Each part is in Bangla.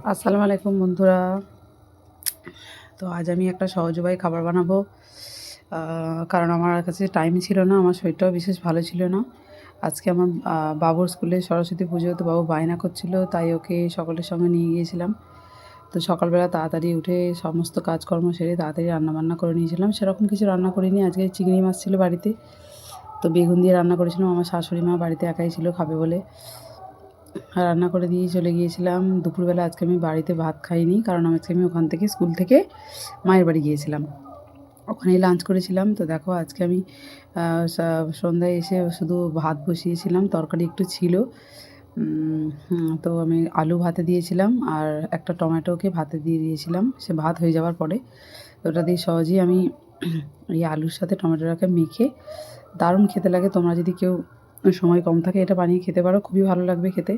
আসসালামু আলাইকুম বন্ধুরা। তো আজ আমি একটা সহজ উপায়ে খাবার বানাবো। কারণ আমার কাছে টাইম ছিল না, আমার শরীরটাও বিশেষ ভালো ছিল না। আজকে আমার বাবুর স্কুলে সরস্বতী পুজো, তো বাবু বায়না করছিল, তাই ওকে সকলের সঙ্গে নিয়ে গিয়েছিলাম। তো সকালবেলা তাড়াতাড়ি উঠে সমস্ত কাজকর্ম সেরে তাড়াতাড়ি রান্নাবান্না করে নিয়েছিলাম। সেরকম কিছু রান্না করিনি, আজকে চিংড়ি মাছ ছিল বাড়িতে, তো বেগুন দিয়ে রান্না করেছিলাম। আমার শাশুড়ি মা বাড়িতে একাই ছিল খাবে বলে, রান্না করে দিয়ে চলে গিয়েছিলাম। দুপুরবেলা আজকে আমি বাড়িতে ভাত খাইনি, কারণ আজকে আমি ওখান থেকে স্কুল থেকে মায়ের বাড়ি গিয়েছিলাম, ওখানেই লাঞ্চ করেছিলাম। তো দেখো আজকে আমি সন্ধ্যায় এসে শুধু ভাত বসিয়েছিলাম, তরকারি একটু ছিল। তো আমি আলু ভাতে দিয়েছিলাম আর একটা টমেটোকে ভাতে দিয়ে দিয়েছিলাম, সে ভাত হয়ে যাওয়ার পরে। তো ওটা দিয়ে সহজেই আমি এই আলুর সাথে টমেটোটাকে মেখে, দারুণ খেতে লাগে। তোমরা যদি কেউ সময় কম থাকে এটা বানিয়ে খেতে পারো, খুবই ভালো লাগবে খেতে।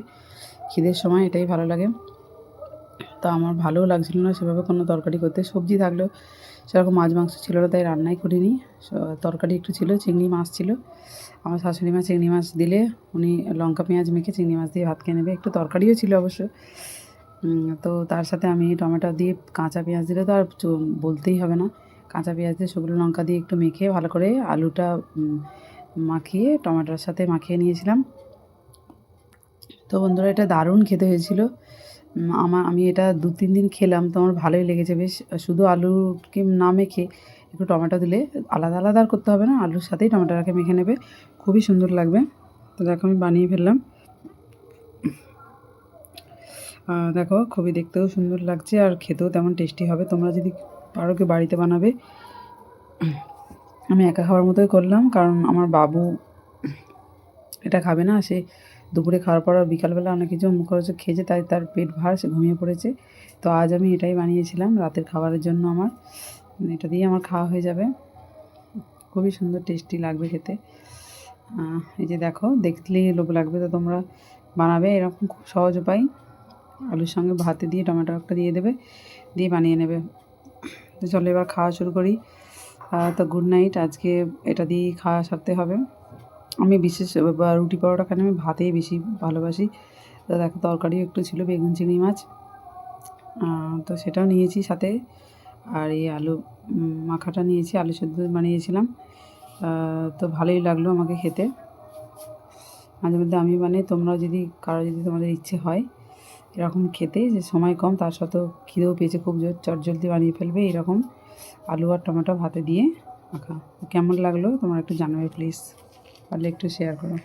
খিদের সময় এটাই ভালো লাগে। তো আমার ভালোও লাগছিল না সেভাবে কোনো তরকারি করতে, সবজি থাকলেও সেরকম মাছ মাংস ছিল না, তাই রান্নাই করিনি। তরকারি একটু ছিল, চিংড়ি মাছ ছিল। আমার শাশুড়ি মা চিংড়ি মাছ দিলে উনি লঙ্কা পেঁয়াজ মেখে চিংড়ি মাছ দিয়ে ভাত খেয়ে নেবে। একটু তরকারিও ছিল অবশ্য। তো তার সাথে আমি টমেটো দিয়ে, কাঁচা পেঁয়াজ দিলে তো আর বলতেই হবে না, কাঁচা পেঁয়াজ দিয়ে শুকনো লঙ্কা দিয়ে একটু মেখে ভালো করে আলুটা মাখিয়ে টমেটোর সাথে মাখিয়ে নিয়েছিলাম। তো বন্ধুরা এটা দারুণ খেতে হয়েছিল। আমি এটা 2-3 দিন খেলাম, তো আমার ভালোই লেগেছে বেশ। শুধু আলুকে না মেখে একটু টমেটো দিলে, আলাদা আলাদা আর করতে হবে না, আলুর সাথেই টমেটোটাকে মেখে নেবে, খুবই সুন্দর লাগবে। তো দেখো আমি বানিয়ে ফেললাম। দেখো খুবই দেখতেও সুন্দর লাগছে আর খেতেও তেমন টেস্টি হবে। তোমরা যদি পারো কি বাড়িতে বানাবে। আমি একা খাওয়ার মতোই করলাম, কারণ আমার বাবু এটা খাবে না। সে দুপুরে খাওয়ার পর বিকালবেলা অনেক কিছু মুখ খরচে খেয়েছে, তাই তার পেট ভার, সে ঘুমিয়ে পড়েছে। তো আজ আমি এটাই বানিয়েছিলাম রাতের খাবারের জন্য আমার। এটা দিয়ে আমার খাওয়া হয়ে যাবে, খুবই সুন্দর টেস্টি লাগবে খেতে। এই যে দেখো, দেখলেই লোভ লাগবে। তো তোমরা বানাবে এরকম, খুব সহজ উপায়। আলুর সঙ্গে ভাতে দিয়ে টমেটো একটা দিয়ে দেবে, দিয়ে বানিয়ে নেবে। তো চলো এবার খাওয়া শুরু করি। তো গুড নাইট। আজকে এটা দিয়েই খাওয়া সারতে হবে। আমি বিশেষ রুটি পরোটা খাই না, আমি ভাতেই বেশি ভালোবাসি। তো দেখো তরকারিও একটু ছিল, বেগুন চিংড়ি মাছ, তো সেটাও নিয়েছি সাথে। আর এই আলু মাখাটা নিয়েছি, আলু সেদ্ধ বানিয়েছিলাম। তো ভালোই লাগলো আমাকে খেতে। মাঝে মধ্যে আমি বানাই, তোমরা যদি কারো, যদি তোমাদের ইচ্ছে হয় এরকম খেতে, যে সময় কম তার সাথেও খিদেও পেয়েছে খুব জোর, চটজলদি বানিয়ে ফেলবে এরকম আলু আর টমেটো ভাতে দিয়ে মাখা। কেমন লাগলো তোমরা একটু জানাবে প্লিজ, পারলে একটু শেয়ার করো।